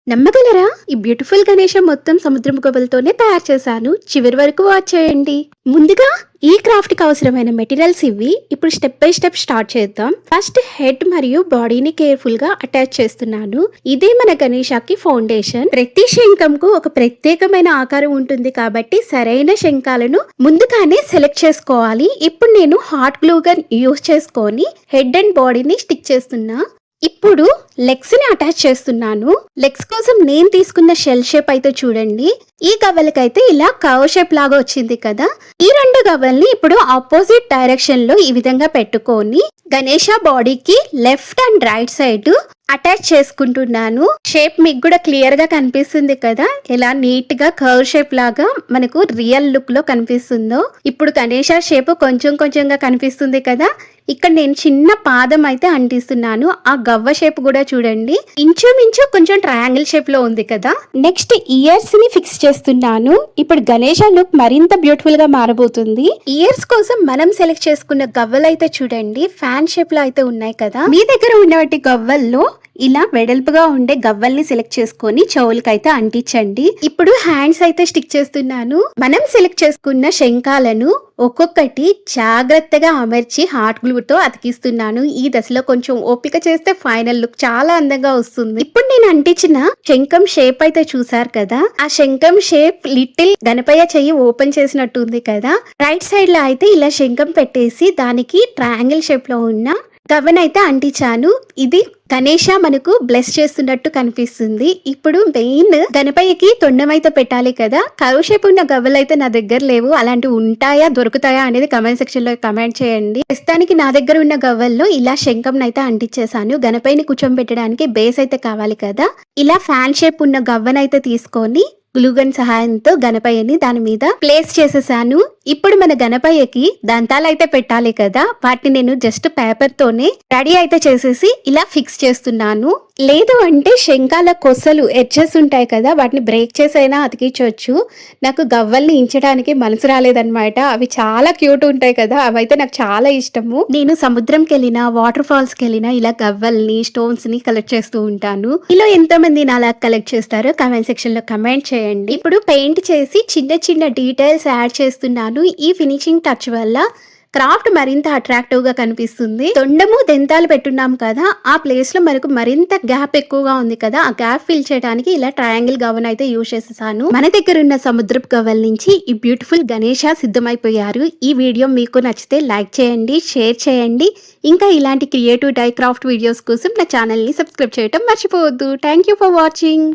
నమ్మగలరా? ఈ బ్యూటిఫుల్ గణేష మొత్తం సముద్రం గవ్వలతోనే తయారు చేశాను. చివరి వరకు వాచ్ చేయండి. ముందుగా ఈ క్రాఫ్ట్ కి అవసరమైన మెటీరియల్స్ ఇవి. ఇప్పుడు స్టెప్ బై స్టెప్ స్టార్ట్ చేద్దాం. ఫస్ట్ హెడ్ మరియు బాడీని కేర్ఫుల్ గా అటాచ్ చేస్తున్నాను. ఇదే మన గణేషకి ఫౌండేషన్. ప్రతి శంఖంకు ఒక ప్రత్యేకమైన ఆకారం ఉంటుంది కాబట్టి సరైన శంఖాలను ముందుగానే సెలెక్ట్ చేసుకోవాలి. ఇప్పుడు నేను హాట్ గ్లూ గన్ యూస్ చేసుకొని హెడ్ అండ్ బాడీని స్టిక్ చేస్తున్నా. ఇప్పుడు లెగ్స్ ని అటాచ్ చేస్తున్నాను. లెగ్స్ కోసం నేను తీసుకున్న షెల్ షేప్ అయితే చూడండి. ఈ గవ్వలకైతే ఇలా కర్వ్ షేప్ లాగా వచ్చింది కదా. ఈ రెండు గవ్వల్ని ఇప్పుడు ఆపోజిట్ డైరెక్షన్ లో ఈ విధంగా పెట్టుకొని గణేష బాడీకి left and right side attach చేసుకుంటున్నాను. షేప్ మీకు కూడా క్లియర్ గా కనిపిస్తుంది కదా, ఎలా నీట్ గా కర్వ్ షేప్ లాగా మనకు రియల్ లుక్ లో కనిపిస్తుందో. ఇప్పుడు గణేష షేప్ కొంచెం కొంచెంగా కనిపిస్తుంది కదా. ఇక్కడ నేను చిన్న పాదం అయితే అంటిస్తున్నాను. ఆ గవ్వ షేప్ కూడా చూడండి, ఇంచుమించు కొంచెం ట్రయాంగిల్ షేప్ లో ఉంది కదా. నెక్స్ట్ ఇయర్స్ ని ఫిక్స్ చేస్తున్నాను. ఇప్పుడు గణేష లుక్ మరింత బ్యూటిఫుల్ గా మారబోతుంది. ఇయర్స్ కోసం మనం సెలెక్ట్ చేసుకున్న గవ్వలు అయితే చూడండి ఫ్యాన్ షేప్ లో అయితే ఉన్నాయి కదా. మీ దగ్గర ఉన్నటువంటి గవ్వల్లో ఇలా వెడల్పుగా ఉండే గవ్వల్ని సెలెక్ట్ చేసుకొని చెవులకైతే అంటించండి. ఇప్పుడు హ్యాండ్స్ అయితే స్టిక్ చేస్తున్నాను. మనం సెలెక్ట్ చేసుకున్న శంఖాలను ఒక్కొక్కటి జాగ్రత్తగా అమర్చి హాట్ గ్లూతో అతికిస్తున్నాను. ఈ దశలో కొంచెం ఓపిక చేస్తే ఫైనల్ లుక్ చాలా అందంగా వస్తుంది. ఇప్పుడు నేను అంటించిన శంఖం షేప్ అయితే చూసారు కదా. ఆ శంఖం షేప్ లిటిల్ గణపయ్య చెయ్యి ఓపెన్ చేసినట్టు ఉంది కదా. రైట్ సైడ్ లో అయితే ఇలా శంఖం పెట్టేసి దానికి ట్రయాంగిల్ షేప్ లో ఉన్న గవ్వనైతే అంటించాను. ఇది గణేష మనకు బ్లెస్ చేస్తున్నట్టు కనిపిస్తుంది. ఇప్పుడు మెయిన్ గణపయ్యకి తొండమైతే పెట్టాలి కదా. కర్వ్ షేప్ ఉన్న గవ్వలు అయితే నా దగ్గర లేవు. అలాంటివి ఉంటాయా దొరుకుతాయా అనేది కమెంట్ సెక్షన్ లో కమెంట్ చేయండి. ప్రస్తుతానికి నా దగ్గర ఉన్న గవ్వల్లో ఇలా శంఖం అయితే అంటించేసాను. గణపయ్యని కూర్చోబెట్టడానికి బేస్ అయితే కావాలి కదా. ఇలా ఫ్యాన్ షేప్ ఉన్న గవ్వనైతే తీసుకొని గ్లూగన్ సహాయంతో గణపయ్యని దాని మీద ప్లేస్ చేసేసాను. ఇప్పుడు మన గణపయ్యకి దంతాలు అయితే పెట్టాలి కదా. వాటిని నేను జస్ట్ పేపర్ తోనే రెడీ అయితే చేసేసి ఇలా ఫిక్స్ చేస్తున్నాను. లేదు అంటే శంఖాల కొసలు ఎడ్జెస్ ఉంటాయి కదా, వాటిని బ్రేక్ చేసైనా అతికించవచ్చు. నాకు గవ్వల్ని ఇంచడానికి మనసు రాలేదన్నమాట. అవి చాలా క్యూట్ ఉంటాయి కదా, అవైతే నాకు చాలా ఇష్టము. నేను సముద్రంకి వెళ్ళినా వాటర్ ఫాల్స్ కి వెళ్ళినా ఇలా గవ్వల్ని స్టోన్స్ ని కలెక్ట్ చేస్తూ ఉంటాను. ఇలా ఎంతో మంది అలా కలెక్ట్ చేస్తారో కమెంట్ సెక్షన్ లో కమెంట్ చేయండి. ఇప్పుడు పెయింట్ చేసి చిన్న చిన్న డీటెయిల్స్ యాడ్ చేస్తున్నాను. ఈ ఫినిషింగ్ టచ్ వల్ల క్రాఫ్ట్ మరింత అట్రాక్టివ్ గా కనిపిస్తుంది. తొండము దెంతాలు పెట్టున్నాం కదా, ఆ ప్లేస్ లో మనకు మరింత గ్యాప్ ఎక్కువగా ఉంది కదా. ఆ గ్యాప్ ఫిల్ చేయడానికి ఇలా ట్రయాంగిల్ గవ్వను అయితే యూజ్ చేసేసాను. మన దగ్గర ఉన్న సముద్రపు గవ్వల నుంచి ఈ బ్యూటిఫుల్ గణేష సిద్ధమైపోయారు. ఈ వీడియో మీకు నచ్చితే లైక్ చేయండి, షేర్ చేయండి. ఇంకా ఇలాంటి క్రియేటివ్ డై క్రాఫ్ట్ వీడియోస్ కోసం నా ఛానల్ ని సబ్స్క్రైబ్ చేయడం మర్చిపోవద్దు. Thank you for watching.